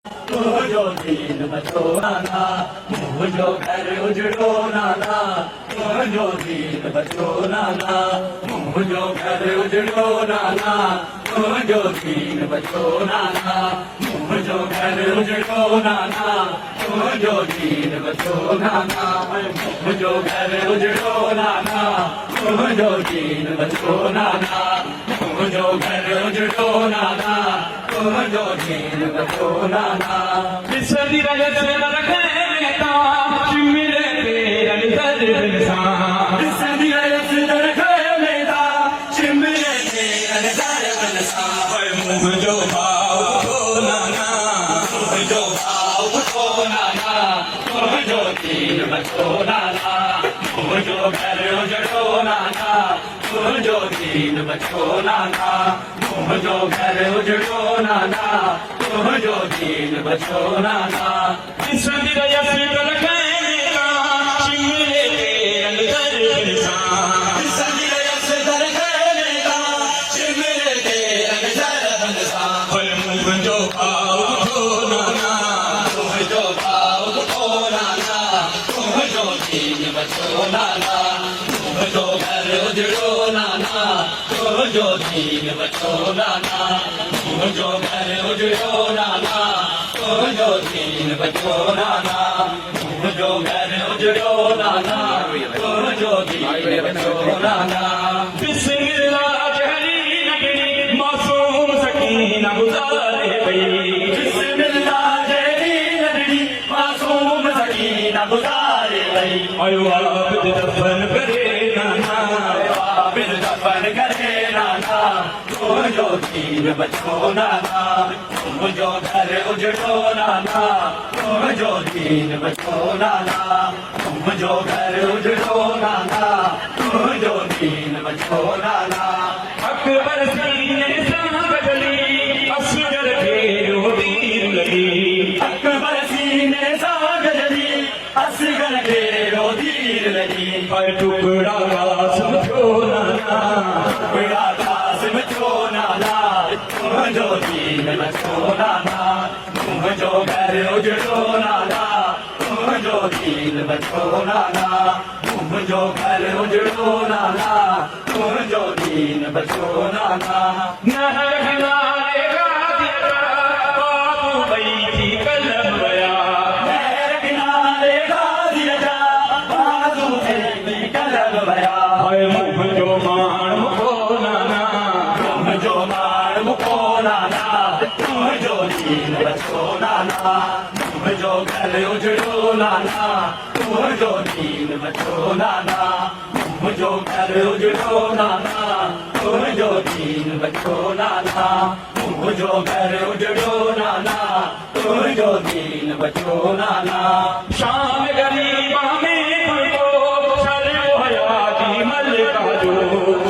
मुझो दीन बचो नाना, मुझो घर उजड़ो नाना, मुझो दीन बचो नाना, मुझो घर उजड़ो नाना, मुझो दीन बचो नाना, मुझो घर उजड़ो नाना, मुझो दीन बचो नाना, मुझो घर उजड़ो नाना, मुझो दीन बचो नाना, मुझो घर उजड़ो नाना, मुझो दीन बचो नाना। बिसरी रजत रखे ता चिमिरे तेरन दरसा बिसरी रजत रखे ता चिमिरे तेरन दरसा मुझो भाव को नाना मुझो भाव को नाना मुझो दीन बचो नाना मुझो घर उजड़ो नाना मुझो दीन बचो नाना मुझो घर उजड़ो नाना मुझो दीन बचो नाना। बिसरी रजत रखे ता चिमिरे तेरन दरसा बिसरी रजत रखे ता चिमिरे तेरन दरसा मुझो भाव को नाना मुझो भाव को नाना मुझो दीन बचो नाना मुझो घर उजड़ो नाना मुझो दीन बचो नाना मुझो घर उजड़ो नाना मुझो दीन बचो नाना मुझो घर उजड़ो नाना मुझो दीन बचो नाना। बिस्मिल्लाह जहरी नगरी मासूम सकीना गुजारे गई बिस्मिल्लाह जहरी नगरी मासूम सकीना गुजारे गई आयो आबिद दफन करे नाना आबिद दफन करे नाना मुझो दीन बचो नाना मुझो घर उजड़ो नाना मुझो दीन बचो नाना मुझो घर उजड़ो नाना मुझो दीन बचो नाना। अकबर सीने साग गली असगर फेरो तीर लगी अकबर सीने साग जली असगर घेरो तीर लगी पर टुकड़ा कासिम छो नाना बड़ा कासिम छो नाना मुझो दीन बचो नाना मुझो घर उजड़ो नाना मुझो दीन बचो नाना मुझो घर उजड़ो नाना मुझो दीन बचो नाना। नहर किनारे गादिया बाबू बैठी कलम बया नहर किनारे गादिया जा बाजू भी कलम बया हाय मुझो मान को नाना मुझो मार मुको नाना मुझो दीन बचो नाना मुझो घर उजड़ो नाना मुझो दीन बचो नाना मुझो घर उजड़ो नाना मुझो दीन बचो नाना मुझो घर उजड़ो नाना मुझो दीन बचो नाना। शाम गरीबा में तुमको शर्म हयाती मलिका जो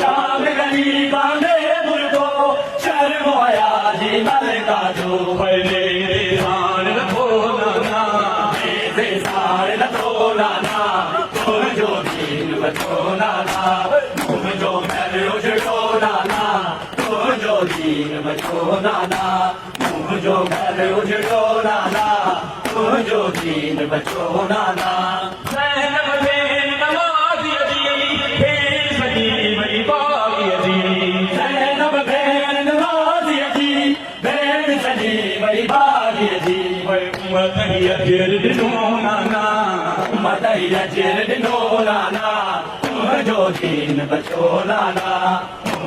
शाम गरीबा में मुझको शर्म आया जी मलिका जो पहले ध्यान रखो नाना से सार रखो नाना मुझो दीन बचो नाना मुझो घर उजड़ो नाना मुझो दीन बचो नाना मुझो घर उजड़ो नाना मुझो दीन बचो नाना। सैनब बेन नवाज़ी जी फेर सजी वई बागी जी ज़ैनब भेण नवाज़ी जी भेण सजी वई बागी जी उम्मत ही अजर ॾिनो नाना उम्मत ही अजर ॾिनो नाना मुझो दीन बचो नाना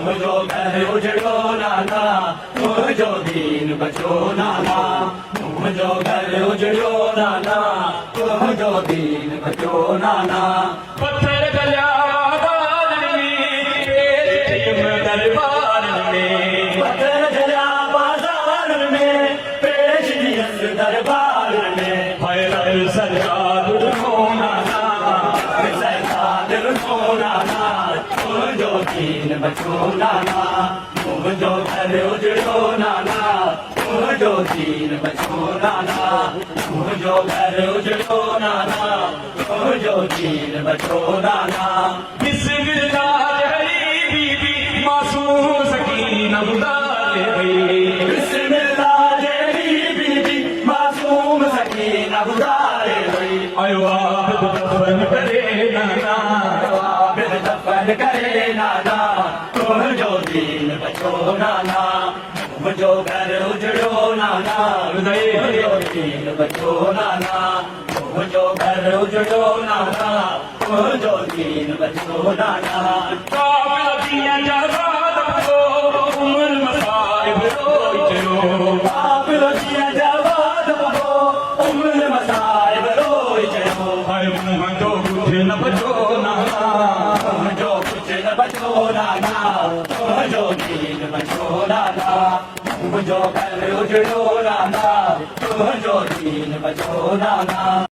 मुझो घर उजड़ो नाना मुझो दीन बचो नाना मुझो घर उजड़ो नाना मुझो दीन बचो नाना। पत्थर गलिया बादल में पेश दरबार में पत्थर जला बाजार में पेश दियस दरबार में फैल सरकार ॾिनो नाना सरकार रुको नाना मुझो दीन बचो नाना मुझो घर उजड़ो नाना मुझो दीन बचो नाना मुझो घर उजड़ो नाना मुझो दीन बचो नाना। बिस्मिल्लाह जहरी बीबी मासूम सकीना गुजारे गई बिस्मिल्लाह जहरी बीबी ना गुजारे वही आयो आप दफन करे नाना बिन दफन करे नाना तुम जो दीन बचो नाना तुम जो घर उजड़ो नाना तुम जो दीन बचो नाना तुम जो घर उजड़ो नाना तुम जो दीन बचो नाना काबिल दिया जवाद को उम्र मसाइब रोई चलो काबिल दिया जवाद को उम्र मसाइब रोई चलो हाय मुंह जो कुछ न बचो नाना तुम जो कुछ न बचो नाना तुम जो दीन बचो नाना तुम जो घर उजड़ो नाना तुम जो दीन बचो नाना